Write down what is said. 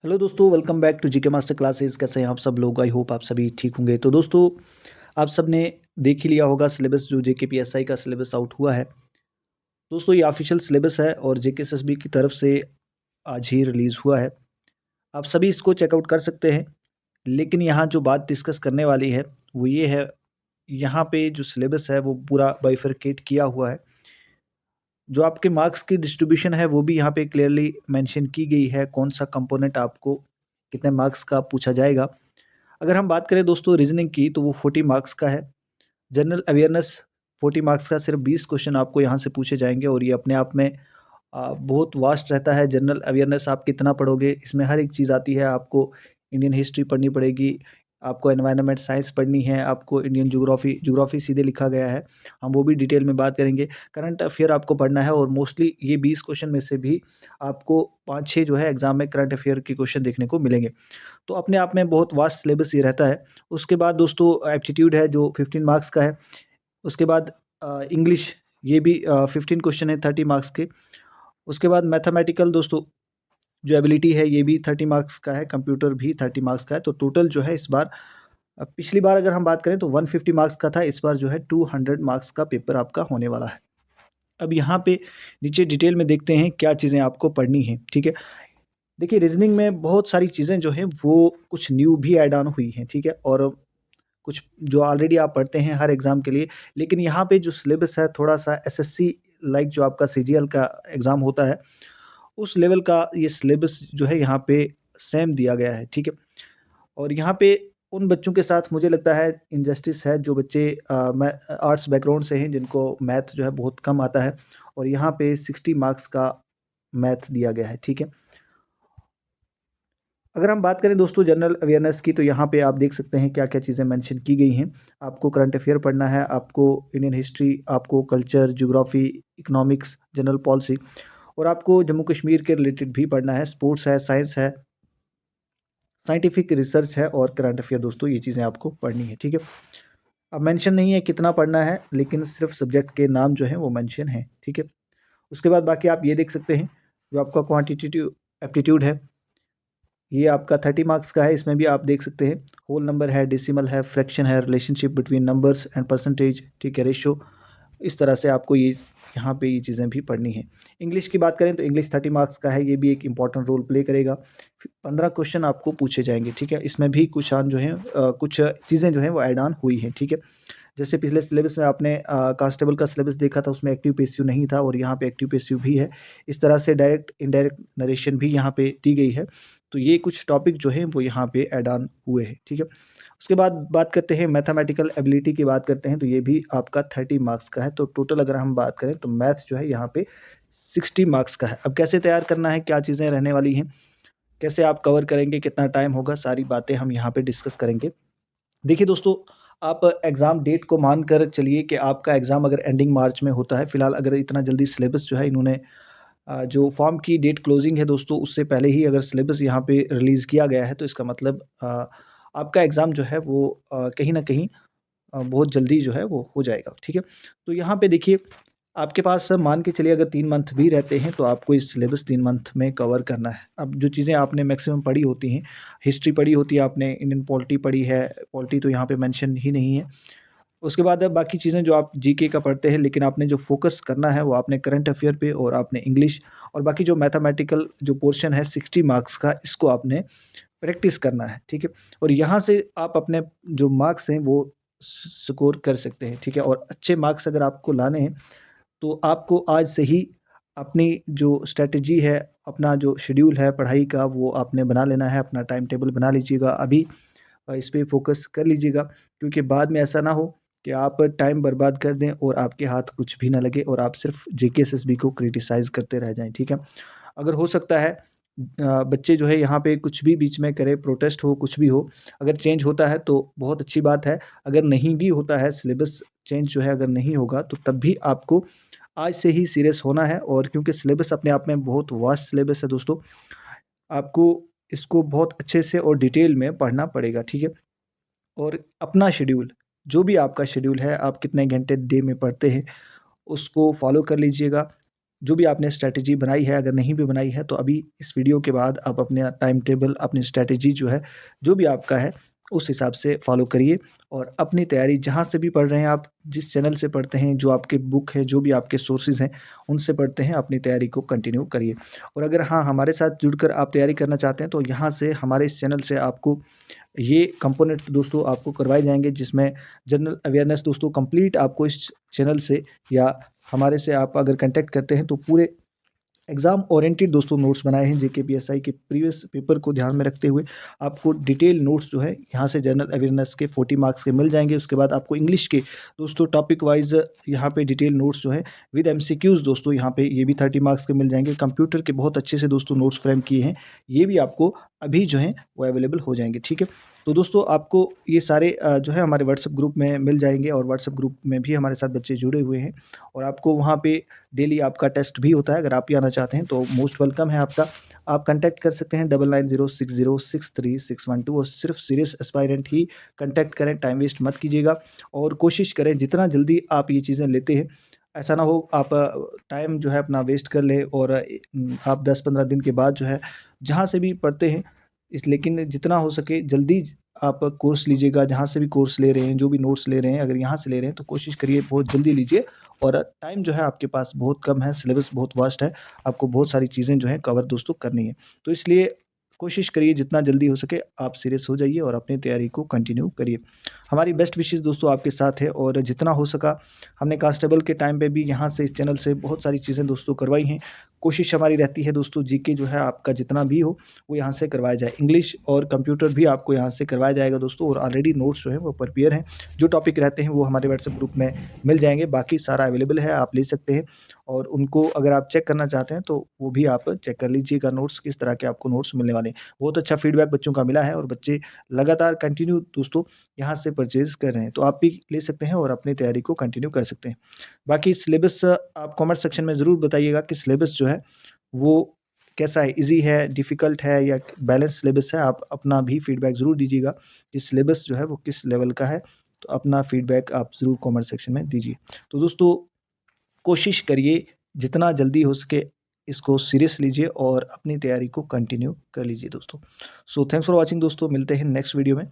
Hello दोस्तों, welcome back to GK master classes. कैसे हैं आप सब लोग? आई होप आप सभी ठीक होंगे। तो दोस्तों, आप सब ने देख ही लिया होगा सिलेबस, जो जेके पीएसआई का सिलेबस आउट हुआ है। दोस्तों, ये ऑफिशियल सिलेबस है और जेके एसएसबी की तरफ से आज ही रिलीज़ हुआ है। आप सभी इसको चेकआउट कर सकते हैं। लेकिन यहाँ जो बात डिस्कस करने वाली है वो ये है, यहाँ पे जो सिलेबस है वो पूरा बाइफरकेट किया हुआ है। जो आपके मार्क्स की डिस्ट्रीब्यूशन है वो भी यहाँ पे क्लियरली मेंशन की गई है, कौन सा कंपोनेंट आपको कितने मार्क्स का पूछा जाएगा। अगर हम बात करें दोस्तों रीजनिंग की, तो वो 40 मार्क्स का है। जनरल अवेयरनेस 40 मार्क्स का, सिर्फ 20 क्वेश्चन आपको यहाँ से पूछे जाएंगे और ये अपने आप में बहुत वास्ट रहता है। जनरल अवेयरनेस आप कितना पढ़ोगे, इसमें हर एक चीज़ आती है। आपको इंडियन हिस्ट्री पढ़नी पड़ेगी, आपको एनवायरनमेंट साइंस पढ़नी है, आपको इंडियन ज्योग्राफी सीधे लिखा गया है, हम वो भी डिटेल में बात करेंगे। करंट अफेयर आपको पढ़ना है और मोस्टली ये 20 क्वेश्चन में से भी आपको 5-6 जो है एग्जाम में करंट अफेयर के क्वेश्चन देखने को मिलेंगे। तो अपने आप में बहुत वास्ट सिलेबस ये रहता है। उसके बाद दोस्तों एप्टीट्यूड है जो 15 मार्क्स का है। उसके बाद इंग्लिश, ये भी 15 क्वेश्चन है 30 मार्क्स के। उसके बाद मैथमेटिकल दोस्तों, जो एबिलिटी है ये भी 30 मार्क्स का है, कंप्यूटर भी 30 मार्क्स का है। तो टोटल जो है इस बार, पिछली बार अगर हम बात करें तो 150 मार्क्स का था, इस बार जो है 200 मार्क्स का पेपर आपका होने वाला है। अब यहाँ पे नीचे डिटेल में देखते हैं क्या चीज़ें आपको पढ़नी है, ठीक है। देखिए, रीजनिंग में बहुत सारी चीज़ें जो हैं वो कुछ न्यू भी ऐड ऑन हुई हैं, ठीक है, और कुछ जो ऑलरेडी आप पढ़ते हैं हर एग्ज़ाम के लिए। लेकिन यहाँ पे जो सिलेबस है थोड़ा-सा एसएससी लाइक, जो आपका सीजीएल का एग्ज़ाम होता है, उस लेवल का ये सिलेबस जो है यहाँ पे सेम दिया गया है, ठीक है। और यहाँ पे उन बच्चों के साथ मुझे लगता है इनजस्टिस है, जो बच्चे मैं आर्ट्स बैकग्राउंड से हैं, जिनको मैथ जो है बहुत कम आता है और यहाँ पे 60 मार्क्स का मैथ दिया गया है, ठीक है। अगर हम बात करें दोस्तों जनरल अवेयरनेस की, तो यहाँ पे आप देख सकते हैं क्या-क्या चीज़ें मेंशन की गई हैं। आपको करंट अफेयर पढ़ना है, आपको इंडियन हिस्ट्री, आपको culture, geography, economics, general policy और आपको जम्मू कश्मीर के रिलेटेड भी पढ़ना है। स्पोर्ट्स है, साइंस है, साइंटिफिक रिसर्च है और करंट अफेयर दोस्तों, ये चीज़ें आपको पढ़नी है, ठीक है। अब मेंशन नहीं है कितना पढ़ना है, लेकिन सिर्फ सब्जेक्ट के नाम जो हैं वो मेंशन हैं, ठीक है। उसके बाद बाकी आप ये देख सकते हैं, जो आपका क्वांटिटेटिव एप्टीट्यूड है, ये आपका 30 मार्क्स का है। इसमें भी आप देख सकते हैं होल नंबर है, डेसिमल है, फ्रैक्शन है, relationship between numbers and percentage, ठीक है, रेशो। इस तरह से आपको ये यहाँ पे ये चीज़ें भी पढ़नी है। इंग्लिश की बात करें तो इंग्लिश 30 मार्क्स का है, ये भी एक इंपॉर्टेंट रोल प्ले करेगा। 15 क्वेश्चन आपको पूछे जाएंगे, ठीक है। इसमें भी कुछ आन जो हैं कुछ चीज़ें जो हैं वो ऐड ऑन हुई हैं, ठीक है। जैसे पिछले सिलेबस में आपने कांस्टेबल का सिलेबस देखा था, उसमें एक्टिव पीएसयू नहीं था और यहाँ पे एक्टिव पीएसयू भी है। इस तरह से डायरेक्ट इनडायरेक्ट नरेशन भी यहाँ पे दी गई है। तो ये कुछ टॉपिक जो हैं वो यहाँ पे ऐड ऑन हुए हैं, ठीक है। उसके बाद बात करते हैं मैथमेटिकल एबिलिटी की, बात करते हैं तो ये भी आपका 30 मार्क्स का है। तो टोटल अगर हम बात करें तो मैथ जो है यहाँ पे 60 मार्क्स का है। अब कैसे तैयार करना है, क्या चीज़ें रहने वाली हैं, कैसे आप कवर करेंगे, कितना टाइम होगा, सारी बातें हम यहाँ पे डिस्कस करेंगे। देखिए दोस्तों, आप एग्ज़ाम डेट को मानकर चलिए कि आपका एग्ज़ाम अगर एंडिंग मार्च में होता है, फिलहाल अगर इतना जल्दी सिलेबस जो है इन्होंने जो फॉर्म की डेट क्लोजिंग है दोस्तों, उससे पहले ही अगर सिलेबस यहाँ पे रिलीज़ किया गया है, तो इसका मतलब आपका एग्ज़ाम जो है वो कहीं न कहीं बहुत जल्दी जो है वो हो जाएगा, ठीक है। तो यहाँ पे देखिए, आपके पास मान के चलिए अगर 3 मंथ भी रहते हैं तो आपको इस सिलेबस 3 मंथ में कवर करना है। अब जो चीज़ें आपने मैक्सिमम पढ़ी होती हैं, हिस्ट्री पढ़ी होती है आपने, इंडियन पॉलिटी पढ़ी है, पॉलिटी तो यहाँ पे मेंशन ही नहीं है। उसके बाद अब बाकी चीज़ें जो आप जीके का पढ़ते हैं, लेकिन आपने जो फ़ोकस करना है वो आपने करंट अफेयर पे और आपने इंग्लिश और बाकी जो मैथमेटिकल जो पोर्शन है 60 मार्क्स का, इसको आपने प्रैक्टिस करना है, ठीक है। और यहाँ से आप अपने जो मार्क्स हैं वो स्कोर कर सकते हैं, ठीक है। और अच्छे मार्क्स अगर आपको लाने हैं तो आपको आज से ही अपनी जो स्ट्रैटेजी है, अपना जो शेड्यूल है पढ़ाई का, वो आपने बना लेना है, अपना टाइम टेबल बना लीजिएगा अभी। इस पे फ़ोकस कर लीजिएगा, क्योंकि बाद में ऐसा ना हो कि आप टाइम बर्बाद कर दें और आपके हाथ कुछ भी ना लगे और आप सिर्फ जेके एसएसबी को क्रिटिसाइज़ करते रह जाएँ, ठीक है। अगर हो सकता है बच्चे जो है यहाँ पे कुछ भी बीच में करें, प्रोटेस्ट हो, कुछ भी हो, अगर चेंज होता है तो बहुत अच्छी बात है। अगर नहीं भी होता है, सिलेबस चेंज जो है अगर नहीं होगा, तो तब भी आपको आज से ही सीरियस होना है। और क्योंकि सिलेबस अपने आप में बहुत वास्ट सिलेबस है दोस्तों, आपको इसको बहुत अच्छे से और डिटेल में पढ़ना पड़ेगा, ठीक है। और अपना शेड्यूल, जो भी आपका शेड्यूल है, आप कितने घंटे डे में पढ़ते हैं, उसको फॉलो कर लीजिएगा। जो भी आपने स्ट्रैटेजी बनाई है, अगर नहीं भी बनाई है तो अभी इस वीडियो के बाद आप अपने टाइम टेबल, अपनी स्ट्रैटेजी जो है, जो भी आपका है उस हिसाब से फॉलो करिए और अपनी तैयारी जहाँ से भी पढ़ रहे हैं आप, जिस चैनल से पढ़ते हैं, जो आपके बुक है, जो भी आपके सोर्सेज हैं, उनसे पढ़ते हैं, अपनी तैयारी को कंटिन्यू करिए। और अगर हाँ, हमारे साथ जुड़कर आप तैयारी करना चाहते हैं तो यहाँ से हमारे इस चैनल से आपको ये कंपोनेंट दोस्तों आपको करवाए जाएँगे, जिसमें जनरल अवेयरनेस दोस्तों कंप्लीट आपको इस चैनल से या हमारे से आप अगर कॉन्टैक्ट करते हैं तो पूरे एग्ज़ाम ओरिएंटेड दोस्तों नोट्स बनाए हैं। जेके पीएसआई के प्रीवियस पेपर को ध्यान में रखते हुए आपको डिटेल नोट्स जो है यहाँ से जनरल अवेयरनेस के 40 मार्क्स के मिल जाएँगे। उसके बाद आपको इंग्लिश के दोस्तों टॉपिक वाइज़ यहाँ पे डिटेल नोट्स जो है विद एमसीक्यूज़ दोस्तों यहाँ पे ये भी 30 मार्क्स के मिल जाएँगे। कंप्यूटर के बहुत अच्छे से दोस्तों नोट्स फ्रेम किए हैं, ये भी आपको अभी जो हैं वो अवेलेबल हो जाएँगे, ठीक है। तो दोस्तों आपको ये सारे जो है हमारे व्हाट्सएप ग्रुप में मिल जाएँगे और व्हाट्सएप ग्रुप में भी हमारे साथ बच्चे जुड़े हुए हैं और आपको वहाँ पे डेली आपका टेस्ट भी होता है। अगर आप भी आना चाहते हैं तो मोस्ट वेलकम है आपका। आप कॉन्टैक्ट कर सकते हैं 9906063612 और सिर्फ सीरियस एस्पायरेंट ही कॉन्टैक्ट करें, टाइम वेस्ट मत कीजिएगा और कोशिश करें जितना जल्दी आप ये चीज़ें लेते हैं, ऐसा ना हो आप टाइम जो है अपना वेस्ट कर लें और आप 10-15 दिन के बाद जो है जहाँ से भी पढ़ते हैं लेकिन जितना हो सके जल्दी आप कोर्स लीजिएगा। जहाँ से भी कोर्स ले रहे हैं, जो भी नोट्स ले रहे हैं, अगर यहाँ से ले रहे हैं तो कोशिश करिए बहुत जल्दी लीजिए और टाइम जो है आपके पास बहुत कम है, सिलेबस बहुत वास्ट है, आपको बहुत सारी चीज़ें जो हैं कवर दोस्तों करनी है। तो इसलिए कोशिश करिए जितना जल्दी हो सके आप सीरियस हो जाइए और अपनी तैयारी को कंटिन्यू करिए। हमारी बेस्ट विशेज़ दोस्तों आपके साथ है और जितना हो सका हमने कांस्टेबल के टाइम पे भी यहाँ से इस चैनल से बहुत सारी चीज़ें दोस्तों करवाई हैं। कोशिश हमारी रहती है दोस्तों जीके जो है आपका जितना भी हो वो यहाँ से करवाया जाए। इंग्लिश और कंप्यूटर भी आपको यहाँ से करवाया जाएगा दोस्तों और ऑलरेडी नोट्स जो हैं वो प्रिपेयर हैं। जो टॉपिक रहते हैं वो हमारे व्हाट्सएप ग्रुप में मिल जाएँगे, बाकी सारा अवेलेबल है, आप ले सकते हैं और उनको अगर आप चेक करना चाहते हैं तो वो भी आप चेक कर लीजिएगा नोट्स, किस तरह के आपको नोट्स मिलने वाले हैं। बहुत अच्छा फीडबैक बच्चों का मिला है और बच्चे लगातार कंटिन्यू दोस्तों यहाँ से परचेज़ कर रहे हैं, तो आप भी ले सकते हैं और अपनी तैयारी को कंटिन्यू कर सकते हैं। बाकी सिलेबस आप कमेंट सेक्शन में ज़रूर बताइएगा कि सिलेबस जो है वो कैसा है, ईज़ी है, डिफ़िकल्ट है या बैलेंस सिलेबस है? आप अपना भी फीडबैक ज़रूर दीजिएगा कि सिलेबस जो है वो किस लेवल का है, तो अपना फीडबैक आप ज़रूर कमेंट सेक्शन में दीजिए। तो दोस्तों कोशिश करिए जितना जल्दी हो सके इसको सीरियस लीजिए और अपनी तैयारी को कंटिन्यू कर लीजिए दोस्तों। सो थैंक्स फॉर वॉचिंग दोस्तों, मिलते हैं नेक्स्ट वीडियो में।